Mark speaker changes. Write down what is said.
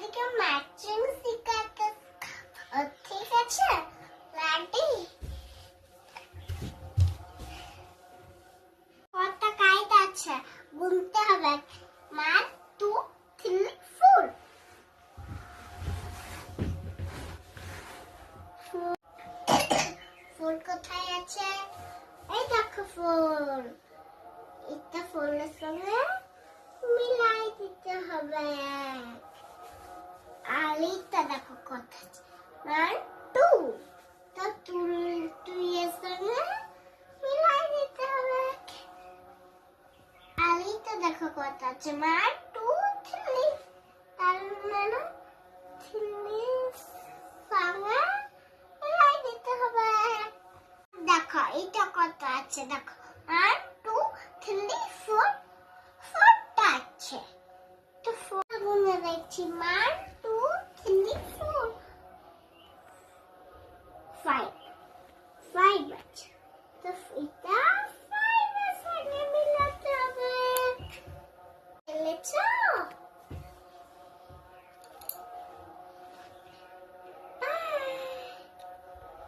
Speaker 1: তোমাদেরকে ম্যাচিং শিখাতে, ঠিক আছে? রেডি? কটা কাইট আছে গুনতে হবে। 1 2 3 4। ফোর কোথায় আছে? এই দেখো ফোর। এটা ফোরের সঙ্গে মিলাই দিতে হবে। আর এটা দেখো কত আছে? 1 2। তো তুই এর সঙ্গে মিলাই দিতে হবে। আর এটা দেখো কত আছে? 1 2 3। তার মানে 3 সঙ্গে মিলাই দিতে হবে। দেখো এটা কত আছে? দেখো 1 2 3 4। 4টা আছে। তো 4 গুণে দেখছি 1 2 3 4।